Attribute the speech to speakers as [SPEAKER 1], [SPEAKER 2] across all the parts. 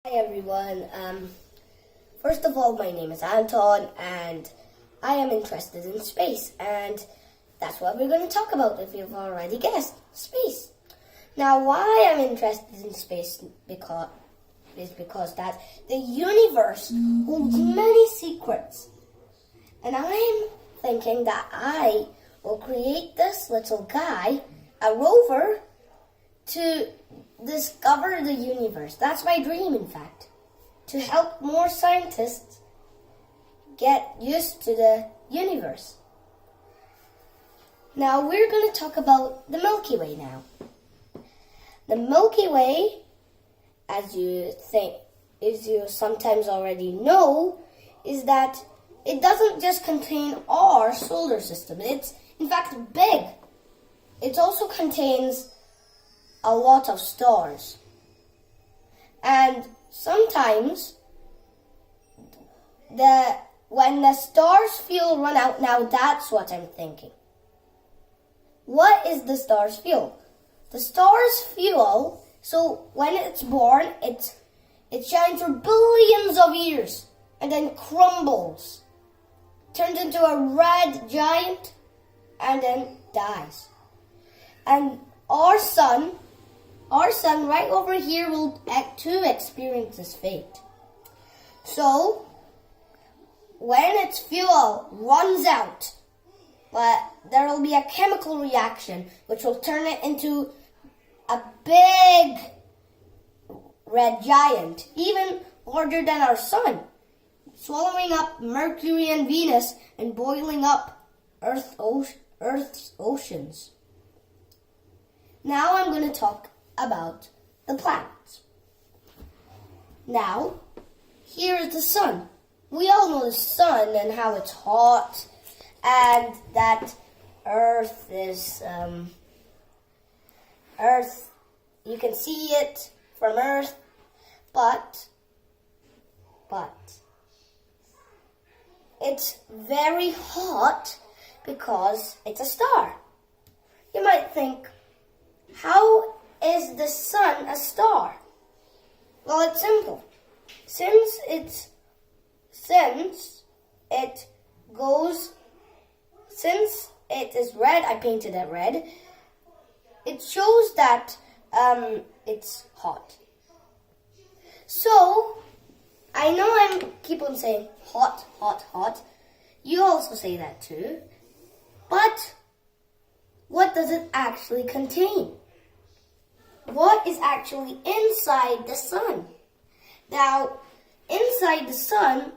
[SPEAKER 1] Hi everyone. First of all, my name is Anton and I am interested in space, and that's what we're going to talk about, if you've already guessed, space. Now, why I'm interested in space because that the universe holds many secrets, and I'm thinking that I will create this little guy, a rover, to discover the universe. That's my dream, in fact, to help more scientists get used to the universe. Now we're going to talk about the Milky Way now. The Milky Way, as you sometimes already know, is that it doesn't just contain our solar system. It's in fact big. It also contains a lot of stars. And sometimes when the stars' fuel run out, now that's what I'm thinking. What is the star's fuel? The star's fuel, so when it's born, it shines for billions of years and then crumbles, turns into a red giant, and then dies. And our sun right over here will too experience this fate. So, when its fuel runs out, there will be a chemical reaction which will turn it into a big red giant, even larger than our sun, swallowing up Mercury and Venus and boiling up Earth's oceans. Now I'm going to talk about the planets. Now, here is the sun. We all know the sun and how it's hot, and that Earth is Earth. You can see it from Earth, but it's very hot because it's a star. You might think, how is the sun a star? Well, it's simple. Since it is red, I painted it red, it shows that it's hot. So, I know I keep on saying hot, hot, hot. You also say that too. But what does it actually contain? What is actually inside the sun? Now, inside the sun,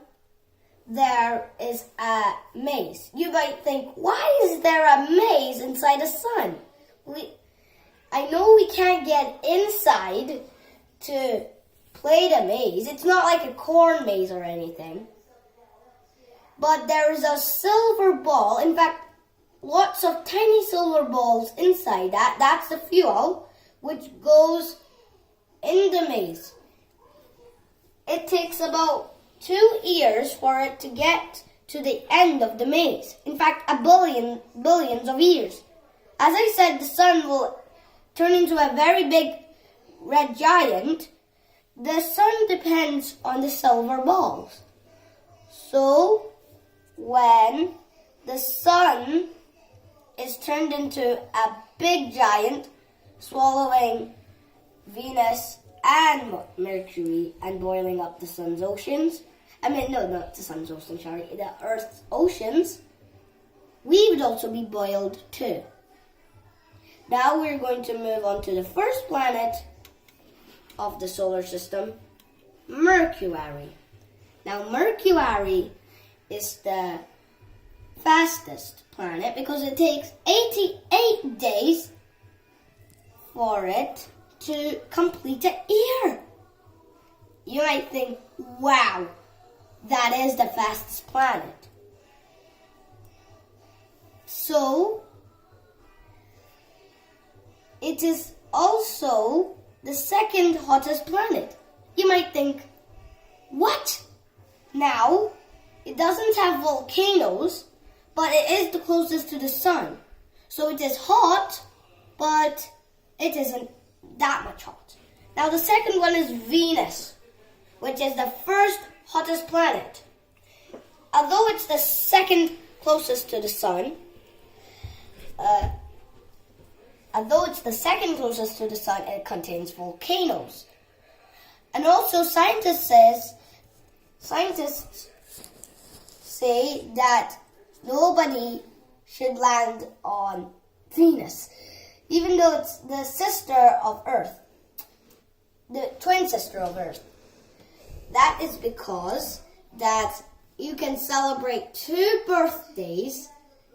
[SPEAKER 1] there is a maze. You might think, why is there a maze inside the sun? I know we can't get inside to play the maze. It's not like a corn maze or anything. But there is a silver ball. In fact, lots of tiny silver balls inside that. That's the fuel which goes in the maze. It takes about 2 years for it to get to the end of the maze. In fact, billions of years. As I said, the sun will turn into a very big red giant. The sun depends on the silver balls. So, when the sun is turned into a big giant, swallowing Venus and Mercury and boiling up the sun's oceans. Not the sun's ocean, sorry, the Earth's oceans. We would also be boiled too. Now we're going to move on to the first planet of the solar system, Mercury. Now Mercury is the fastest planet because it takes 88 days for it to complete a year. You might think, wow, that is the fastest planet. So, it is also the second hottest planet. You might think, what? Now, it doesn't have volcanoes, but it is the closest to the sun. So it is hot, but it isn't that much hot. Now the second one is Venus. which is the first hottest planet. Although it's the second closest to the sun, it contains volcanoes. And also scientists say that nobody should land on Venus, even though it's the sister of Earth, the twin sister of Earth. That is because that you can celebrate 2 birthdays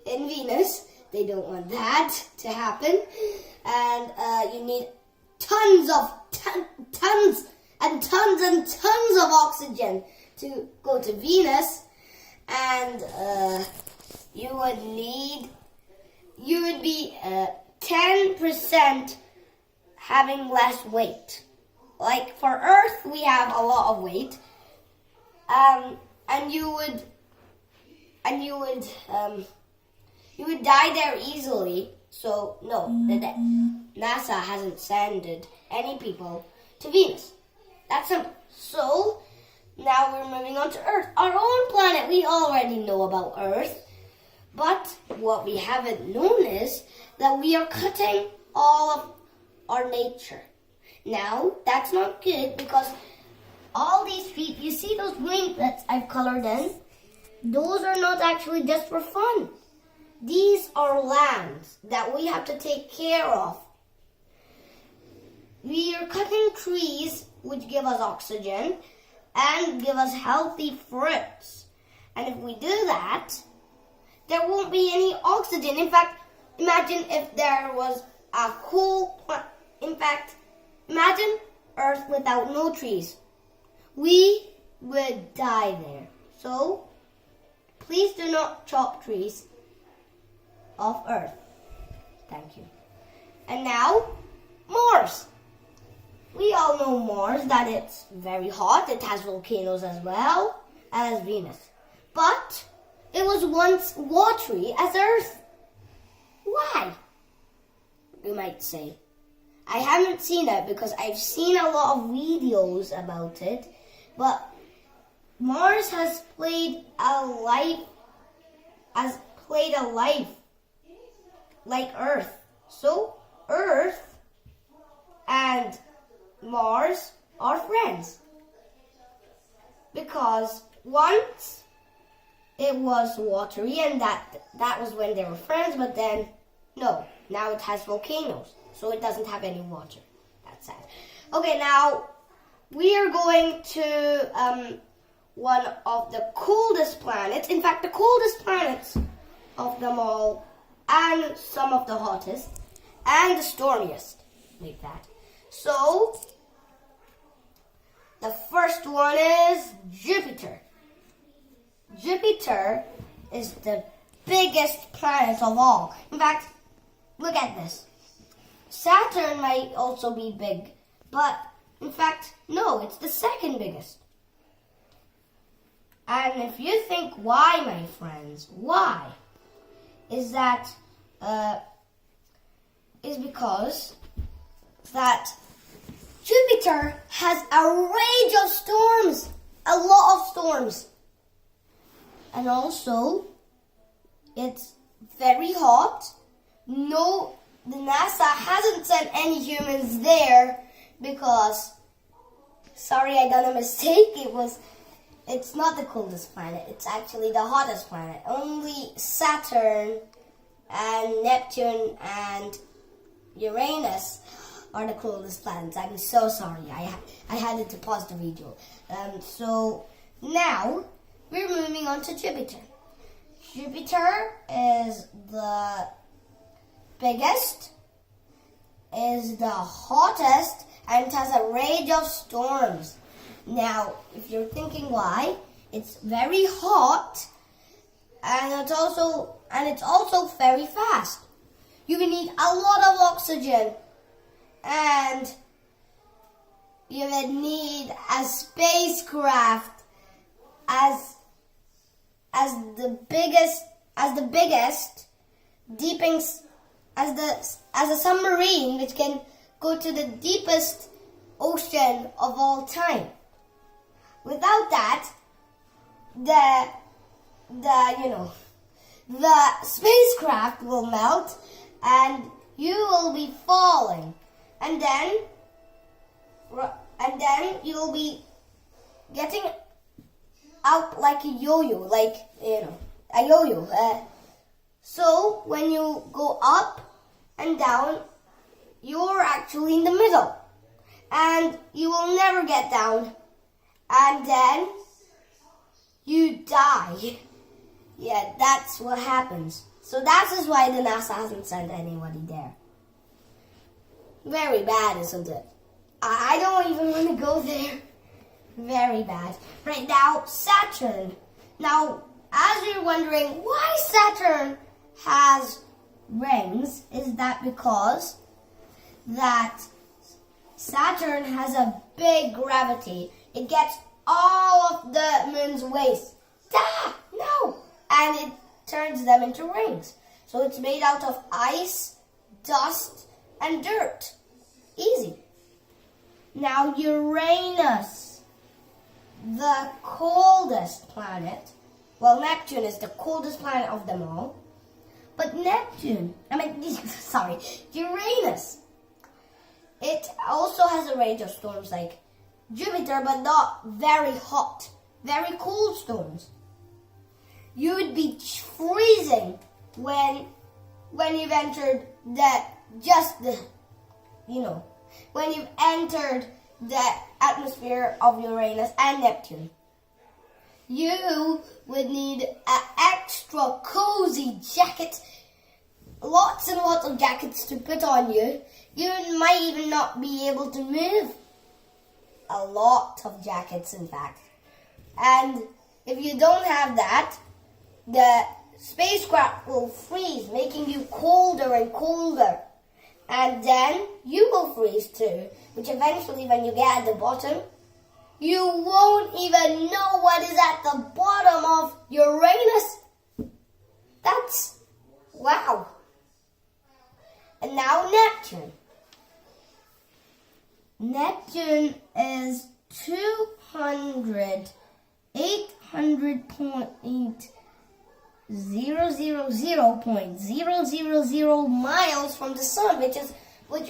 [SPEAKER 1] in Venus. They don't want that to happen. And you need tons and tons of oxygen to go to Venus. And you would be 10% having less weight. Like for Earth, we have a lot of weight. And you would die there easily. So no, NASA hasn't sent any people to Venus. That's simple. So now we're moving on to Earth, our own planet. We already know about Earth, but what we haven't known is that we are cutting all of our nature. Now that's not good, because all these feet, you see those green that I've colored in? Those are not actually just for fun. These are lands that we have to take care of. We are cutting trees which give us oxygen and give us healthy fruits. And if we do that, there won't be any oxygen. In fact, imagine if there was a whole plant. In fact, imagine Earth without no trees. We would die there. So, please do not chop trees off Earth. Thank you. And now, Mars. We all know Mars, that it's very hot. It has volcanoes as well as Venus. But it was once watery as Earth. Why? You might say. I haven't seen it because I've seen a lot of videos about it. But Mars has played a life like Earth. So Earth and Mars are friends. Because once it was watery, and that was when they were friends, but then no, now it has volcanoes, so it doesn't have any water. That's sad. Okay, now we are going to one of the coldest planets. In fact, the coldest planets of them all, and some of the hottest, and the stormiest, like that. So, the first one is Jupiter. Jupiter is the biggest planet of all. In fact, look at this. Saturn might also be big, but in fact, no, it's the second biggest. And if you think why, my friends, why? Is because that Jupiter has a range of storms, a lot of storms. And also, it's very hot. No, the NASA hasn't sent any humans there because, sorry, I done a mistake. It's not the coldest planet. It's actually the hottest planet. Only Saturn and Neptune and Uranus are the coldest planets. I'm so sorry. I had to pause the video. So now we're moving on to Jupiter. Jupiter is the biggest, is the hottest, and it has a range of storms. Now, if you're thinking why, it's very hot, and it's also very fast. You will need a lot of oxygen, and you will need a spacecraft as the biggest, as a submarine which can go to the deepest ocean of all time. Without that, the spacecraft will melt and you will be falling, and then you'll be getting out like a yo-yo, a yo-yo. So when you go up and down, you're actually in the middle, and you will never get down, and then you die. Yeah, that's what happens. So that is why the NASA hasn't sent anybody there. Very bad, isn't it? I don't even want to go there. Very bad. Right now, Saturn. Now, as you're wondering why Saturn has rings, is that because that Saturn has a big gravity. It gets all of the moon's waste. No! And it turns them into rings. So it's made out of ice, dust, and dirt. Easy. Now Uranus, the coldest planet. Well, Neptune is the coldest planet of them all. But Uranus. It also has a range of storms like Jupiter, but not very hot, very cold storms. You would be freezing when you've entered when you've entered the atmosphere of Uranus and Neptune. You would need an extra cozy jacket, lots and lots of jackets to put on you. You might even not be able to move. A lot of jackets, in fact. And if you don't have that, the spacecraft will freeze, making you colder and colder. And then you will freeze too, which eventually when you get at the bottom, you won't even know what is at the bottom of Uranus. That's wow. And now Neptune. Neptune is 800.000 miles from the sun, which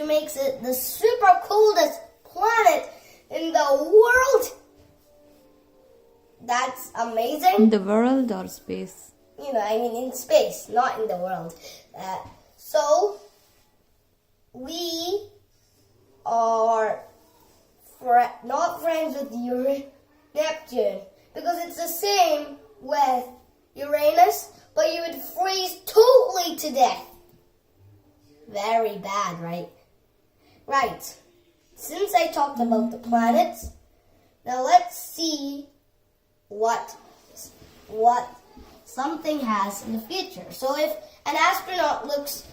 [SPEAKER 1] makes it the super coldest planet in the world. That's amazing.
[SPEAKER 2] In the world or space?
[SPEAKER 1] In space, not in the world. So we are not friends with Neptune, because it's the same with Uranus, but you would freeze totally to death. Very bad, right? Right. Since I talked about the planets, now let's see what something has in the future. So if an astronaut looks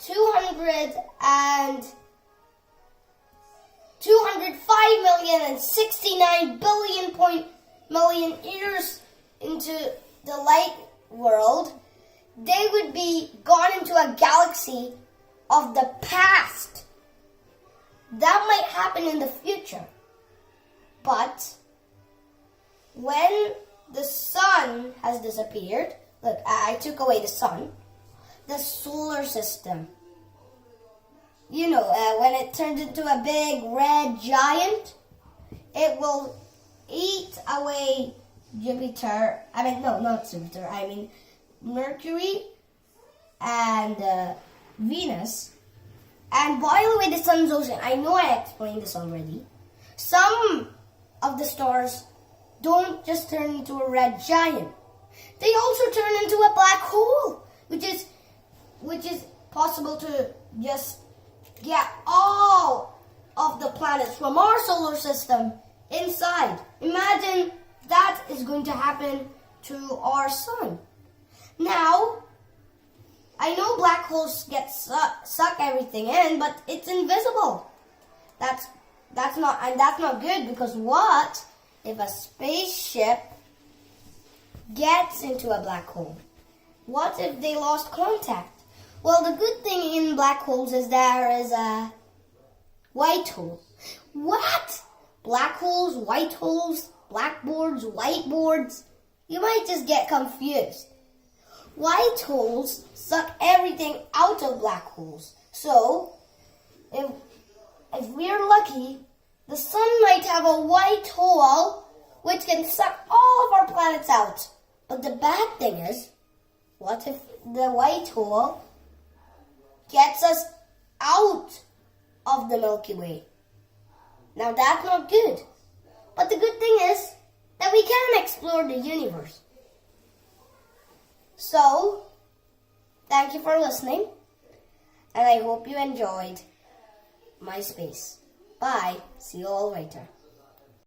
[SPEAKER 1] 205,069 billion years into the light world, they would be gone into a galaxy of the past. That might happen in the future. But when the sun has disappeared, look, I took away the sun, the solar system, when it turns into a big red giant, it will eat away Jupiter. Not Jupiter. Mercury and Venus. And boil away the sun's ocean. I know I explained this already. Some of the stars don't just turn into a red giant. They also turn into a black hole, which is possible to just get all of the planets from our solar system inside. Imagine that is going to happen to our sun. Now, I know black holes suck everything in, but it's invisible. That's not good, because what if a spaceship gets into a black hole? What if they lost contact? Well, the good thing in black holes is there is a white hole. What? Black holes, white holes? blackboards, whiteboards, you might just get confused. White holes suck everything out of black holes. So, if we're lucky, the sun might have a white hole which can suck all of our planets out. But the bad thing is, what if the white hole gets us out of the Milky Way? Now that's not good. But the good thing is that we can explore the universe. So, thank you for listening, and I hope you enjoyed my space. Bye. See you all later.